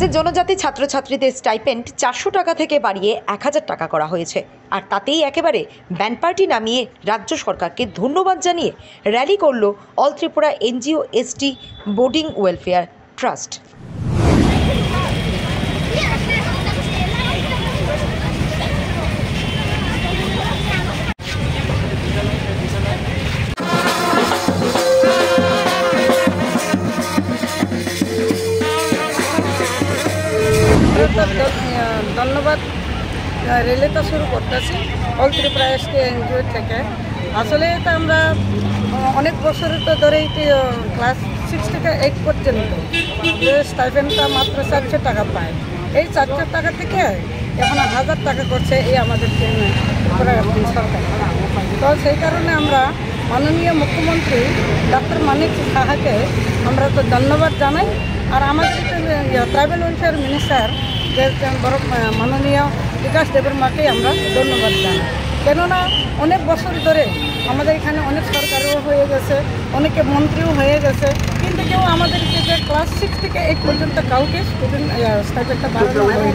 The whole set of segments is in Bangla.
রাজ্যের জনজাতি ছাত্রছাত্রীদের স্টাইপেন্ড 400 টাকা থেকে বাড়িয়ে 1000 টাকা করা হয়েছে। আর তাতেই একেবারে ব্যান্ড পার্টি নামিয়ে রাজ্য সরকারকে ধন্যবাদ জানিয়ে র্যালি করল all Tripura NGO ST boarding welfare trust. ধন্যবাদ রেলিটা শুরু করতেছি অল ত্রিপুরা এসটি এনজিও থেকে। আসলে এটা আমরা অনেক বছরের তো ধরেই ক্লাস 6 থেকে 8 পর্যন্ত যে স্টাইপেন্ডটা মাত্র 400 টাকা পায়। এই 400 টাকা থেকে এখন 1000 টাকা করছে এই আমাদের সরকার। তো সেই কারণে আমরা মাননীয় মুখ্যমন্ত্রী ডক্টর মানিক সাহাকে আমরা তো ধন্যবাদ জানাই। আর আমাদের ট্রাইবাল ওয়েলফেয়ার মিনিস্টার যে মাননীয় বিকাশ দেববর্মাকে আমরা ধন্যবাদ জানাই। কেননা অনেক বছর ধরে আমাদের এখানে অনেক সরকারও হয়ে গেছে, অনেকে মন্ত্রীও হয়ে গেছে, কিন্তু কেউ আমাদেরকে যে ক্লাস 6 থেকে 8 পর্যন্ত কাউকে স্টুডেন্ট স্টাইপেন্ডটা বাড়ানো হয়নি।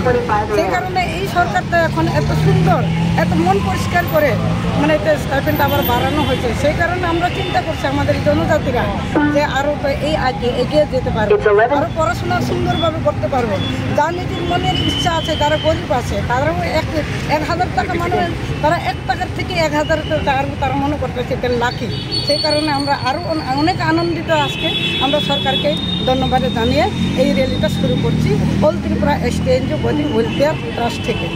সেই কারণে এই সরকারটা এখন এত সুন্দর, এত মন পরিষ্কার করে মানে এটা স্টাইপেন্ডটা আবার বাড়ানো হয়েছে। সেই কারণে আমরা চিন্তা করছি আমাদের জনজাতিরা যে আরও এই এগিয়ে যেতে পারবে, আরও পড়াশোনা সুন্দরভাবে করতে পারবে। যার নিজের মনের ইচ্ছা আছে, যারা গরিব আছে, তারাও 1000 টাকা মানে তারা 1 টাকার থেকে 1000 টাকার তারা মনে করতেছে এটা লাকি। সেই কারণে আমরা আরও অনেক আনন্দিত। আজকে আমরা সরকারকে ধন্যবাদ জানিয়ে এই র্যালিটা শুরু করছি all Tripura ST NGO boarding welfare trust থেকে।